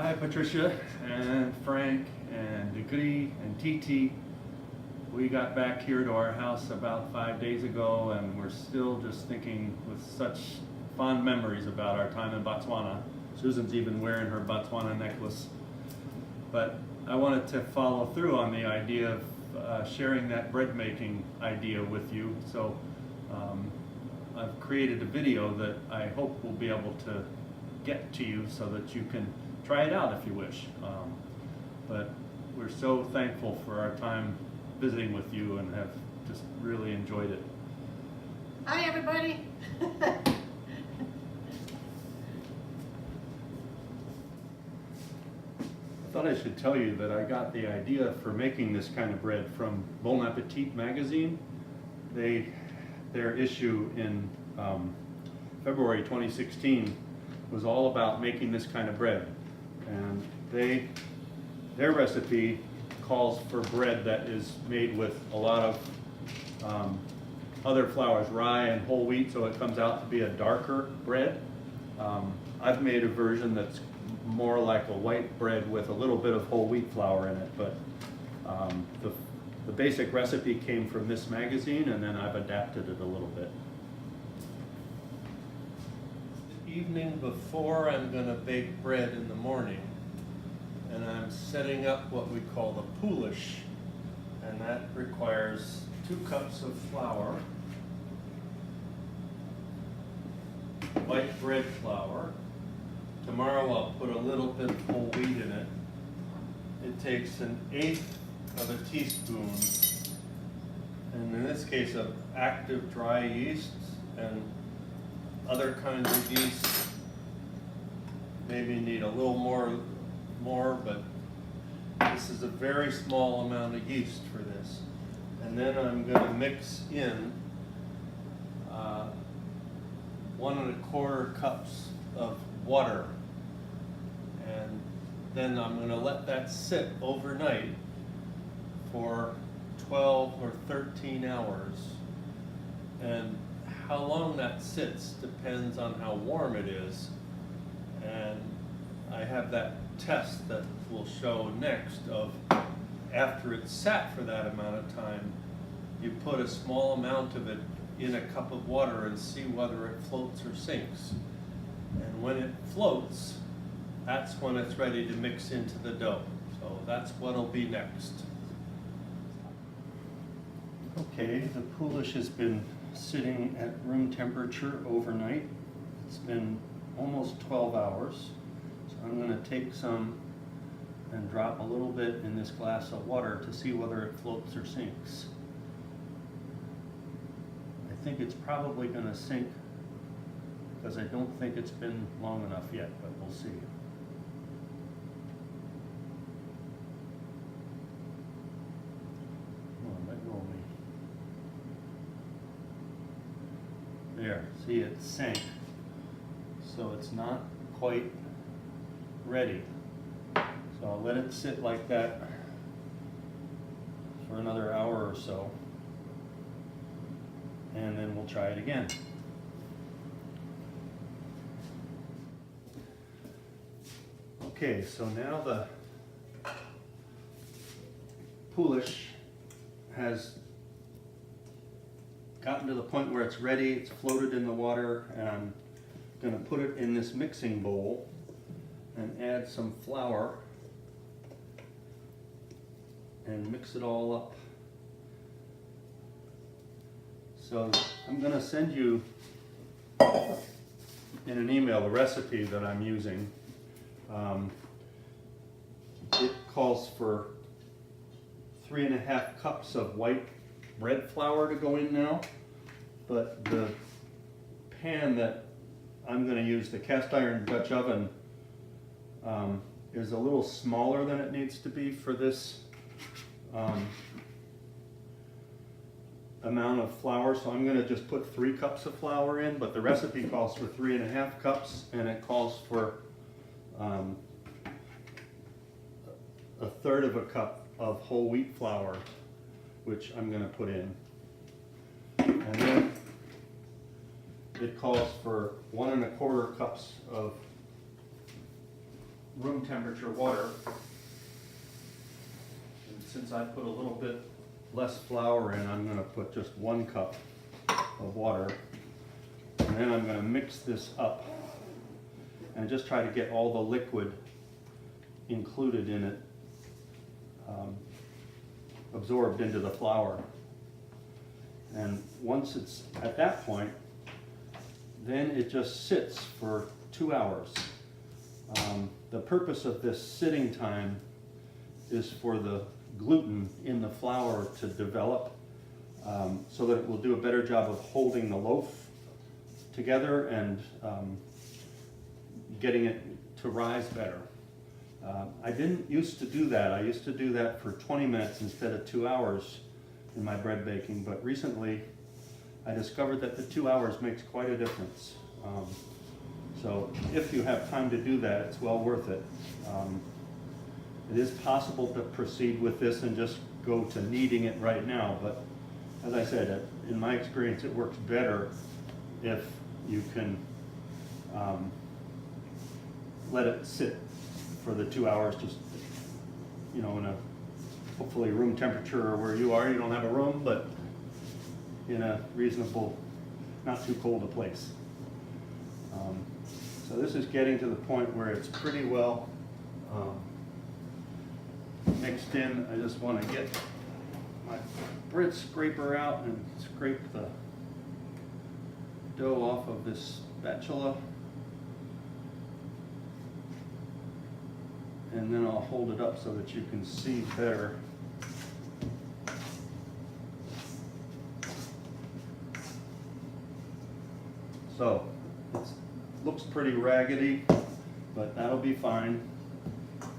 Hi, Patricia and Frank and Degree and TT. We got back here to our house about 5 days ago, and we're still just thinking with such fond memories about our time in Botswana. Susan's even wearing her Botswana necklace. But I wanted to follow through on the idea of sharing that bread making idea with you. So I've created a video that I hope will be able to get to you so that you can try it out if you wish. But we're so thankful for our time visiting with you and have just really enjoyed it. Hi, everybody. I thought I should tell you that I got the idea for making this kind of bread from Bon Appetit magazine. Their issue in February 2016 was all about making this kind of bread. And their recipe calls for bread that is made with a lot of other flours, rye and whole wheat, so it comes out to be a darker bread. I've made a version that's more like a white bread with a little bit of whole wheat flour in it, but the basic recipe came from this magazine, and then I've adapted it a little bit. The evening before I'm going to bake bread in the morning, and I'm setting up what we call the poolish, and that requires 2 cups of flour, white bread flour. Tomorrow I'll put a little bit of whole wheat in it. It takes 1/8 of a teaspoon, and in this case of active dry yeasts, and other kinds of yeast maybe need a little more, but this is a very small amount of yeast for this. And then I'm going to mix in 1 1/4 cups of water, and then I'm going to let that sit overnight for 12 or 13 hours. And how long that sits depends on how warm it is, and I have that test that will show next of after it's sat for that amount of time, you put a small amount of it in a cup of water and see whether it floats or sinks. And when it floats, that's when it's ready to mix into the dough. So that's what'll be next. Okay, the poolish has been sitting at room temperature overnight. It's been almost 12 hours. So I'm going to take some and drop a little bit in this glass of water to see whether it floats or sinks. I think it's probably going to sink because I don't think it's been long enough yet, but we'll see. Come on, let go of me. There, see, it sank. So it's not quite ready. So I'll let it sit like that for another hour or so, and then we'll try it again. Okay, so now the poolish has gotten to the point where it's ready, it's floated in the water, and I'm going to put it in this mixing bowl and add some flour and mix it all up. So I'm going to send you in an email the recipe that I'm using. It calls for 3.5 cups of white bread flour to go in now, but the pan that I'm going to use, the cast iron Dutch oven, is a little smaller than it needs to be for this amount of flour, so I'm going to just put 3 cups of flour in, but the recipe calls for 3.5 cups, and it calls for 1/3 of a cup of whole wheat flour, which I'm going to put in. And then it calls for 1 1/4 cups of room temperature water. And since I put a little bit less flour in, I'm gonna put just 1 cup of water. And then I'm gonna mix this up and just try to get all the liquid included in it, absorbed into the flour. And once it's at that point, then it just sits for 2 hours. The purpose of this sitting time is for the gluten in the flour to develop, so that it will do a better job of holding the loaf together and getting it to rise better. I didn't used to do that. I used to do that for 20 minutes instead of 2 hours in my bread baking, but recently I discovered that the 2 hours makes quite a difference. So if you have time to do that, it's well worth it. It is possible to proceed with this and just go to kneading it right now, but as I said, in my experience, it works better if you can let it sit for the 2 hours, just, you know, in a hopefully room temperature, or where you are, you don't have a room, but in a reasonable, not too cold a place. So this is getting to the point where it's pretty well mixed in. I just want to get my bread scraper out and scrape the dough off of this spatula. And then I'll hold it up so that you can see better. So it looks pretty raggedy, but that'll be fine.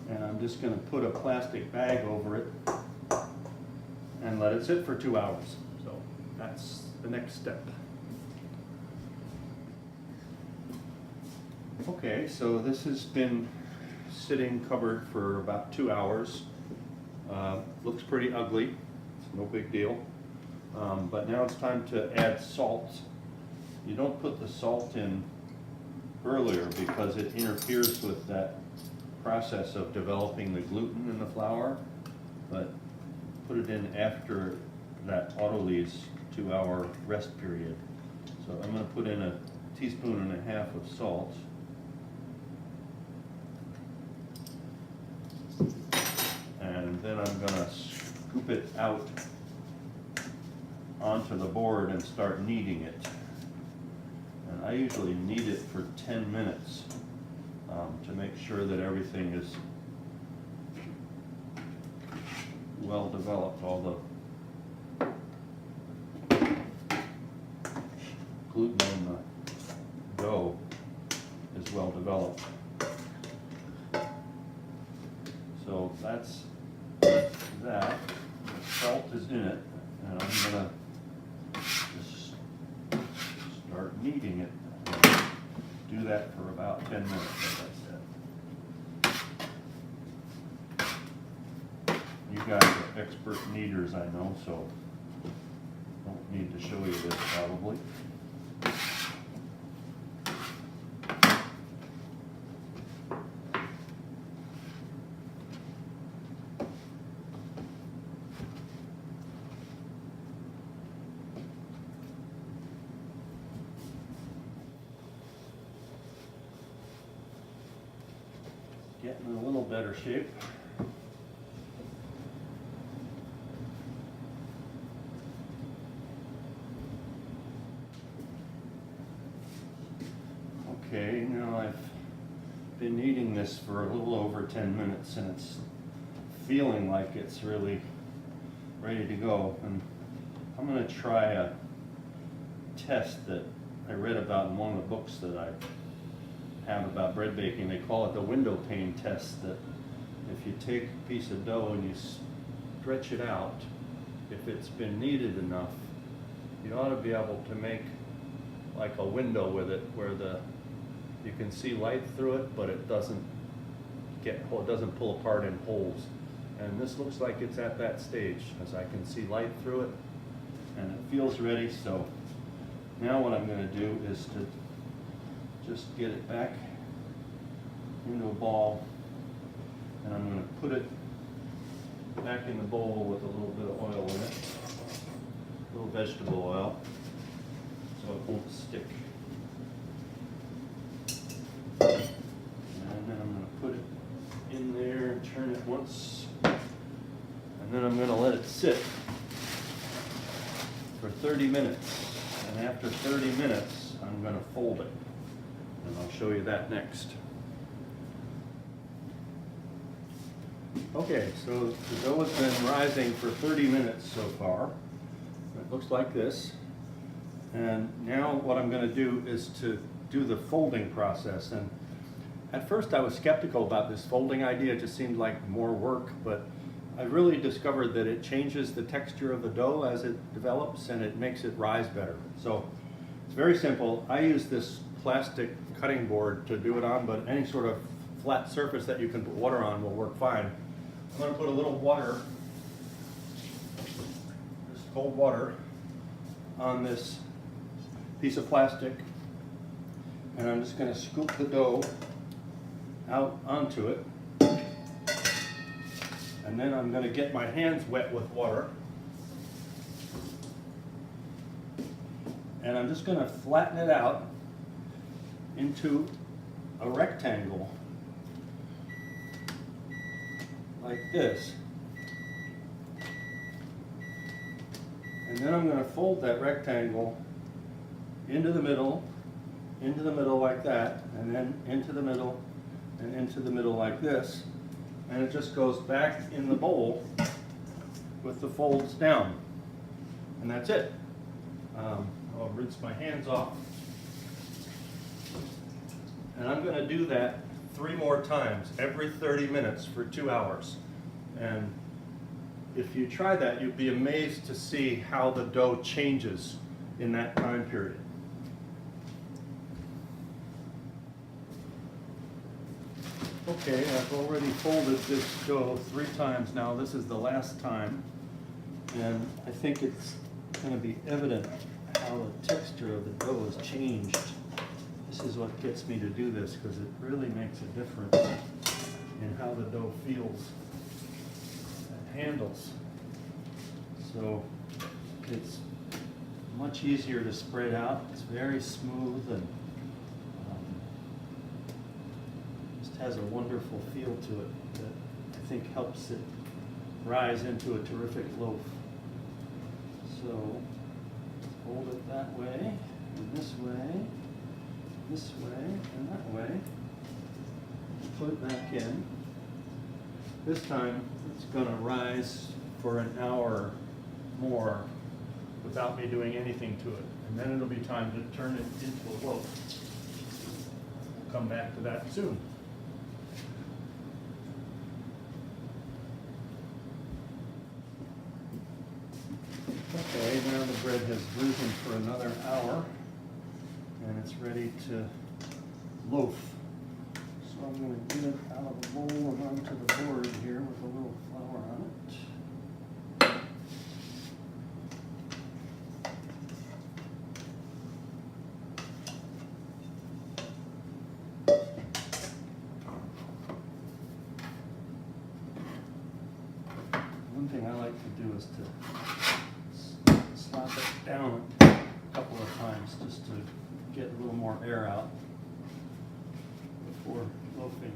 And I'm just going to put a plastic bag over it and let it sit for 2 hours. So that's the next step. Okay, so this has been sitting covered for about 2 hours. Looks pretty ugly, it's no big deal. But now it's time to add salt. You don't put the salt in earlier because it interferes with that process of developing the gluten in the flour, but put it in after that autolyse 2 hour rest period. So I'm going to put in 1.5 teaspoons of salt. And then I'm going to scoop it out onto the board and start kneading it. And I usually knead it for 10 minutes to make sure that everything is well developed, all the gluten in the dough is well developed. So that's that. The salt is in it, and I'm going to just start kneading it. Do that for about 10 minutes, as I said. You guys are expert kneaders, I know, so don't need to show you this probably. Getting in a little better shape. Okay, now I've been kneading this for a little over 10 minutes and it's feeling like it's really ready to go. And I'm going to try a test that I read about in one of the books that I have about bread baking. They call it the window pane test, that if you take a piece of dough and you stretch it out, if it's been kneaded enough, you ought to be able to make like a window with it where you can see light through it, but it doesn't pull apart in holes. And this looks like it's at that stage, as I can see light through it and it feels ready. So now what I'm going to do is to just get it back into a ball put it back in the bowl with a little bit of oil in it, a little vegetable oil, so it won't stick. And then I'm going to put it in there and turn it once, and then I'm going to let it sit for 30 minutes. And after 30 minutes, I'm going to fold it, and I'll show you that next. Okay, so the dough has been rising for 30 minutes so far. It looks like this. And now what I'm going to do is to do the folding process. And at first I was skeptical about this folding idea. It just seemed like more work, but I really discovered that it changes the texture of the dough as it develops, and it makes it rise better. So it's very simple. I use this plastic cutting board to do it on, but any sort of flat surface that you can put water on will work fine. I'm going to put a little water, just cold water, on this piece of plastic, and I'm just going to scoop the dough out onto it, and then I'm going to get my hands wet with water, and I'm just going to flatten it out into a rectangle like this. And then I'm going to fold that rectangle into the middle like that, and then into the middle, and into the middle like this. And it just goes back in the bowl with the folds down. And that's it. I'll rinse my hands off. And I'm going to do that 3 more times every 30 minutes for 2 hours. And if you try that, you'll be amazed to see how the dough changes in that time period. Okay, I've already folded this dough 3 times now. This is the last time. And I think it's going to be evident how the texture of the dough has changed. This is what gets me to do this, because it really makes a difference in how the dough feels and handles. So it's much easier to spread out. It's very smooth and just has a wonderful feel to it that I think helps it rise into a terrific loaf. So hold it that way, and this way, and that way. Put it back in. This time it's going to rise for an hour more without me doing anything to it. And then it'll be time to turn it into a loaf. We'll come back to that soon. Okay, now the bread has risen for another hour, and it's ready to loaf. So I'm going to get it out of the bowl and onto the board here with a little flour on it. One thing I like to do is to slap it down a couple of times just to get a little more air out before loafing.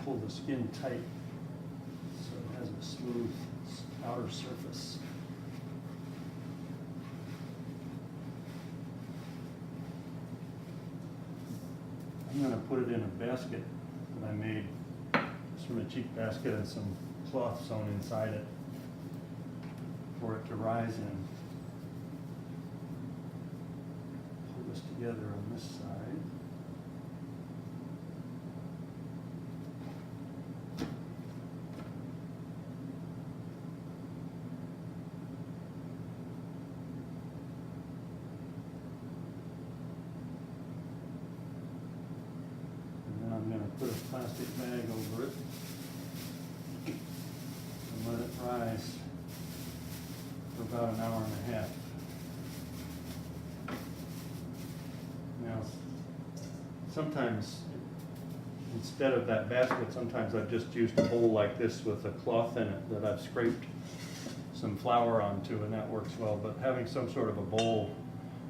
Pull the skin tight so it has a smooth outer surface. I'm going to put it in a basket that I made just from a cheap basket and some cloth sewn inside it for it to rise in. Pull this together on this side. And then I'm going to put a plastic bag over it and let it rise for about an hour and a half. Now, sometimes instead of that basket, sometimes I've just used a bowl like this with a cloth in it that I've scraped some flour onto, and that works well. But having some sort of a bowl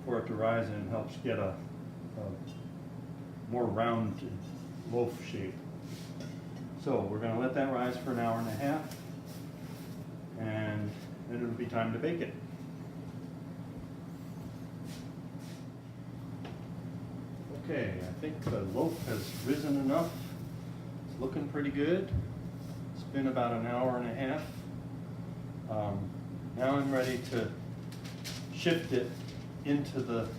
for it to rise in helps get a more round loaf shape. So we're going to let that rise for an hour and a half, and then it'll be time to bake it. Okay, I think the loaf has risen enough. It's looking pretty good. It's been about an hour and a half. Now I'm ready to shift it into the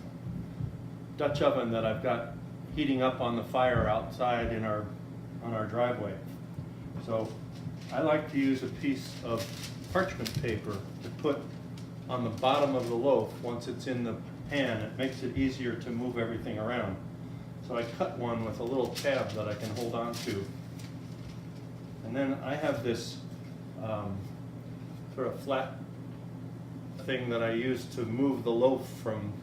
Dutch oven that I've got heating up on the fire outside on our driveway. So I like to use a piece of parchment paper to put on the bottom of the loaf once it's in the pan. It makes it easier to move everything around. So I cut one with a little tab that I can hold on to. And then I have this sort of flat thing that I use to move the loaf from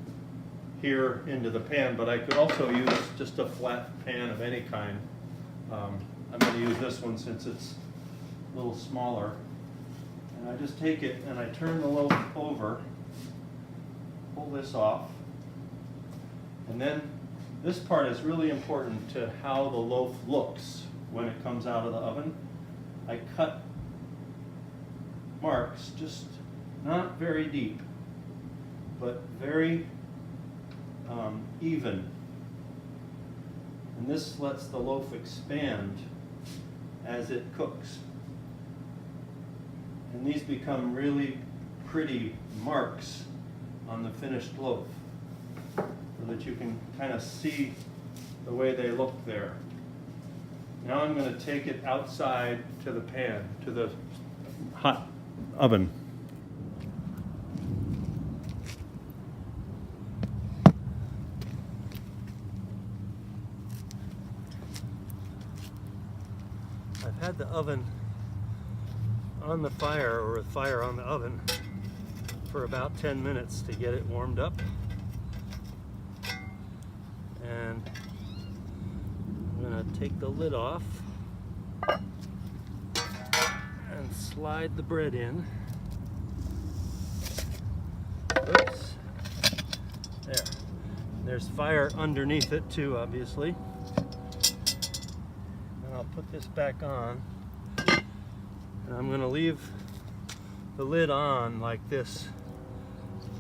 here into the pan, but I could also use just a flat pan of any kind. I'm going to use this one since it's a little smaller. And I just take it and I turn the loaf over, pull this off, and then this part is really important to how the loaf looks when it comes out of the oven. I cut marks, just not very deep, but very even. And this lets the loaf expand as it cooks. And these become really pretty marks on the finished loaf, so that you can kind of see the way they look there. Now I'm going to take it outside to the pan, to the hot oven. I've had the oven on the fire, or with fire on the oven, for about 10 minutes to get it warmed up. And I'm going to take the lid off and slide the bread in. Oops. There. There's fire underneath it too, obviously. And I'll put this back on. And I'm going to leave the lid on like this,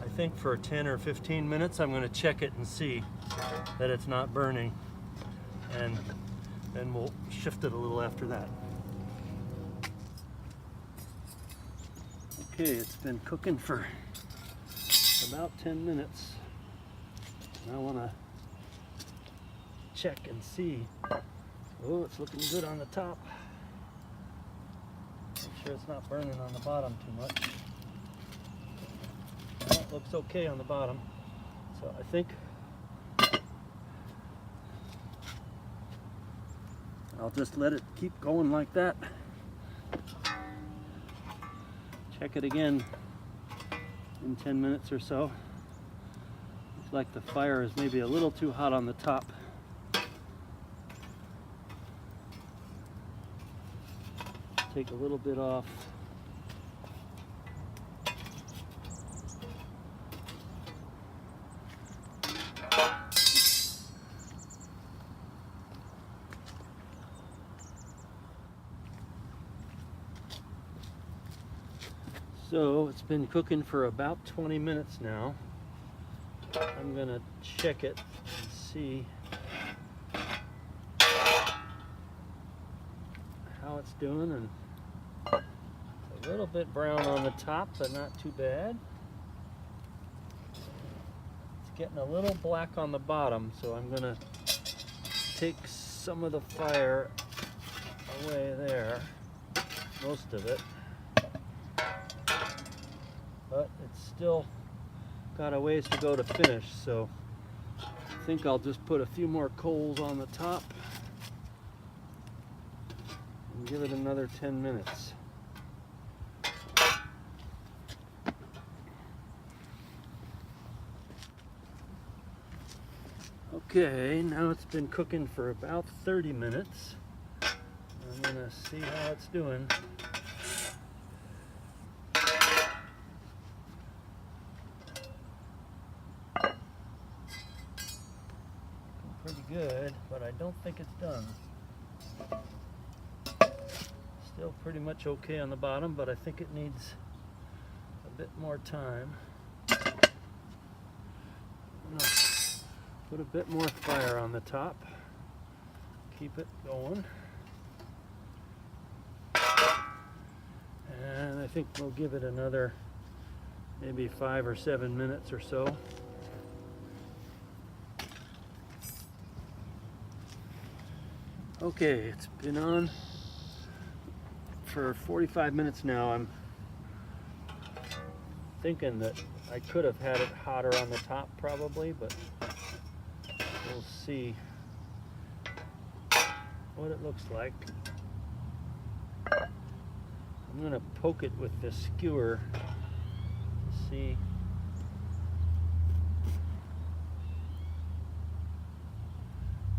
I think for 10 or 15 minutes. I'm going to check it and see that it's not burning, and then we'll shift it a little after that. Okay, it's been cooking for about 10 minutes. And I want to check and see. Oh, it's looking good on the top. Make sure it's not burning on the bottom too much. Well, it looks okay on the bottom. So I think I'll just let it keep going like that. Check it again in 10 minutes or so. Looks like the fire is maybe a little too hot on the top. Take a little bit off. So it's been cooking for about 20 minutes now. I'm gonna check it and see how it's doing, and it's a little bit brown on the top, but not too bad. Let's getting a little black on the bottom, so I'm gonna take some of the fire away there, most of it, but it's still got a ways to go to finish, so I think I'll just put a few more coals on the top and give it another 10 minutes. Okay, now it's been cooking for about 30 minutes. I'm gonna see how it's doing. Pretty good, but I don't think it's done. Still pretty much okay on the bottom, but I think it needs a bit more time. Put a bit more fire on the top. Keep it going. And I think we'll give it another maybe 5 or 7 minutes or so. Okay, it's been on for 45 minutes now. I'm thinking that I could have had it hotter on the top probably, but we'll see what it looks like. I'm gonna poke it with this skewer to see.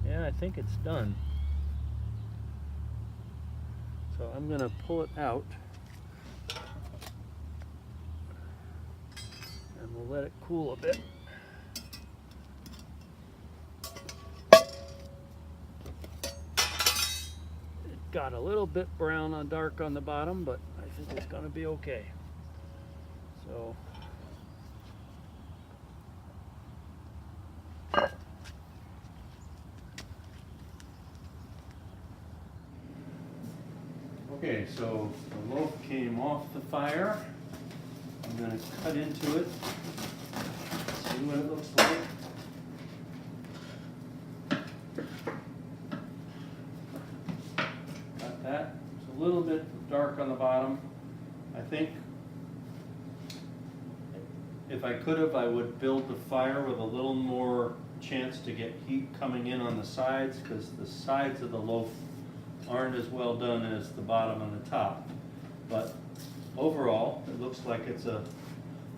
Yeah, I think it's done. So I'm gonna pull it out and we'll let it cool a bit. Got a little bit brown on dark on the bottom, but I think it's gonna be okay. So okay, so the loaf came off the fire. I'm gonna cut into it, see what it looks like. That. It's a little bit dark on the bottom. I think if I could have, I would build the fire with a little more chance to get heat coming in on the sides, because the sides of the loaf aren't as well done as the bottom and the top. But overall, it looks like it's a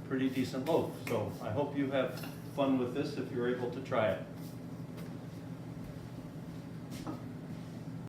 pretty decent loaf. So I hope you have fun with this if you're able to try it.